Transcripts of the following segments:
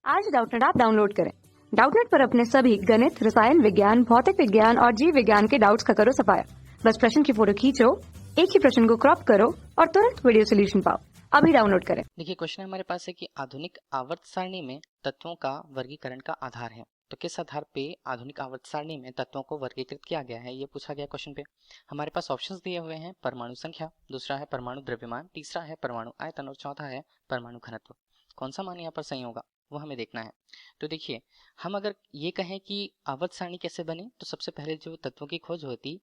आज Doubtnut app download करें। Doubtnut पर अपने सभी गणित, रसायन विज्ञान, भौतिक विज्ञान और जीव विज्ञान के डाउट्स का करो सफाया। बस प्रश्न की फोटो खींचो, एक ही प्रश्न को क्रॉप करो और तुरंत वीडियो सोल्यूशन पाओ। अभी डाउनलोड करें। देखिए, क्वेश्चन हमारे पास है कि आधुनिक आवर्त सारणी में तत्वों का वर्गीकरण का आधार है। तो किस आधार पे आधुनिक आवर्त सारणी में तत्वों को वर्गीकृत किया गया है, ये पूछा गया क्वेश्चन पे। हमारे पास ऑप्शंस दिए हुए हैं: परमाणु संख्या, दूसरा है परमाणु द्रव्यमान, तीसरा है परमाणु आयतन और चौथा है परमाणु घनत्व। कौन सा मान यहाँ पर सही होगा वो हमें देखना है। तो देखिए, हम अगर ये कहें कि आवर्त सारणी कैसे बने, तो सबसे पहले जो तत्वों की खोज होती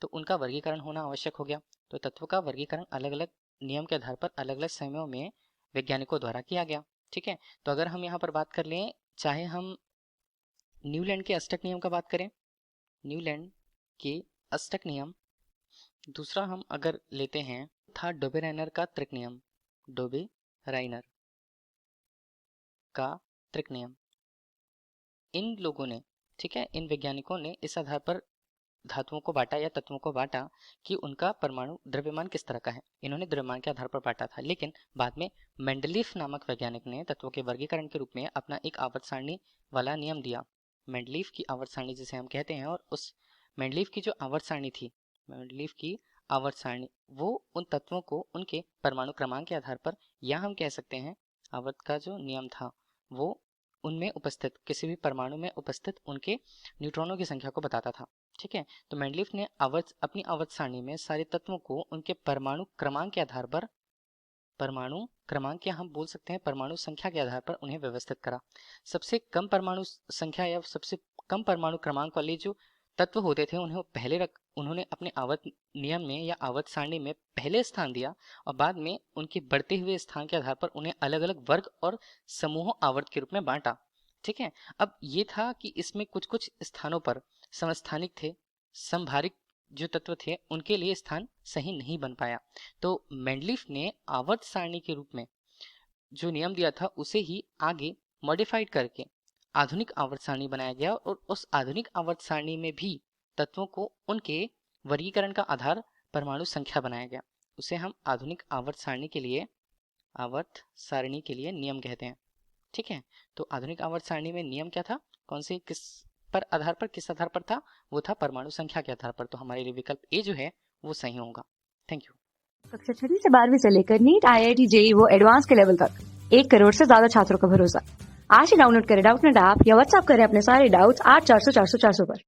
तो उनका वर्गीकरण होना आवश्यक हो गया। तो तत्वों का वर्गीकरण अलग अलग नियम के आधार पर अलग अलग समयों में वैज्ञानिकों द्वारा किया गया। ठीक है, तो अगर हम यहाँ पर बात कर लें, चाहे हम न्यूलैंड के अष्टक नियम का बात करें, न्यूलैंड के अष्टक नियम, दूसरा हम अगर लेते हैं था डोबेराइनर का त्रिक नियम, डोबेराइनर का त्रिक नियम। इन लोगों ने, ठीक है, इन वैज्ञानिकों ने इस आधार पर धातुओं को बांटा या तत्वों को बांटा कि उनका परमाणु द्रव्यमान किस तरह का है। इन्होंने द्रव्यमान के आधार पर बांटा था, लेकिन बाद में मेंडलीफ नामक वैज्ञानिक ने तत्वों के वर्गीकरण के रूप में अपना एक आवर्त सारणी वाला नियम दिया, मेंडलीफ की आवर्त सारणी जिसे हम कहते हैं। और उस मेंडलीफ की जो आवर्त सारणी थी, मेंडलीफ की आवर्त सारणी, वो उन तत्वों को उनके परमाणु क्रमांक के आधार पर, या हम कह सकते हैं आवर्त का जो नियम था वो उनमें उपस्थित किसी भी परमाणु में उपस्थित उनके न्यूट्रॉनों की संख्या को बताता था। ठीक है, तो मेंडलीफ ने अपनी आवर्त सारणी में सारे तत्वों को उनके परमाणु क्रमांक के आधार पर, परमाणु क्रमांक या हम बोल सकते हैं परमाणु संख्या के आधार पर उन्हें व्यवस्थित करा। सबसे कम परमाणु संख्या या सबसे कम परमाणु क्रमांक वाले जो तत्व होते थे उन्हें पहले उन्होंने अपने आवर्त नियम में या आवर्त सारणी में पहले स्थान दिया, और बाद में उनके बढ़ते हुए स्थान के आधार पर उन्हें अलग अलग वर्ग और समूह आवर्त के रूप में बांटा। ठीक है, अब ये था कि इसमें कुछ कुछ स्थानों पर समस्थानिक थे, समभारिक जो तत्व थे उनके लिए स्थान सही नहीं बन पाया। तो मेंडलीफ ने आवर्त सारणी के रूप में जो नियम दिया था उसे ही आगे मॉडिफाइड करके आधुनिक आवर्त सारणी बनाया गया, और उस आधुनिक आवर्त सारणी में भी तत्वों को उनके वर्गीकरण का आधार परमाणु संख्या बनाया गया। उसे हम आधुनिक आवर्त सारणी के लिए नियम कहते हैं। ठीक है, तो आधुनिक आवर्त सारणी में नियम क्या था, कौन से किस आधार पर था, वो था परमाणु संख्या के आधार पर। तो हमारे लिए विकल्प ए जो है वो सही होगा। Thank you. कक्षा 6 से 12वीं से लेकर नीट, IIT, JEE वो एडवांस के लेवल तक 1 करोड़ से ज्यादा छात्रों का भरोसा। आज ही डाउनलोड करें डाउटनेट ऐप या व्हाट्सएप करें अपने सारे डाउट्स 8400 400 400 पर।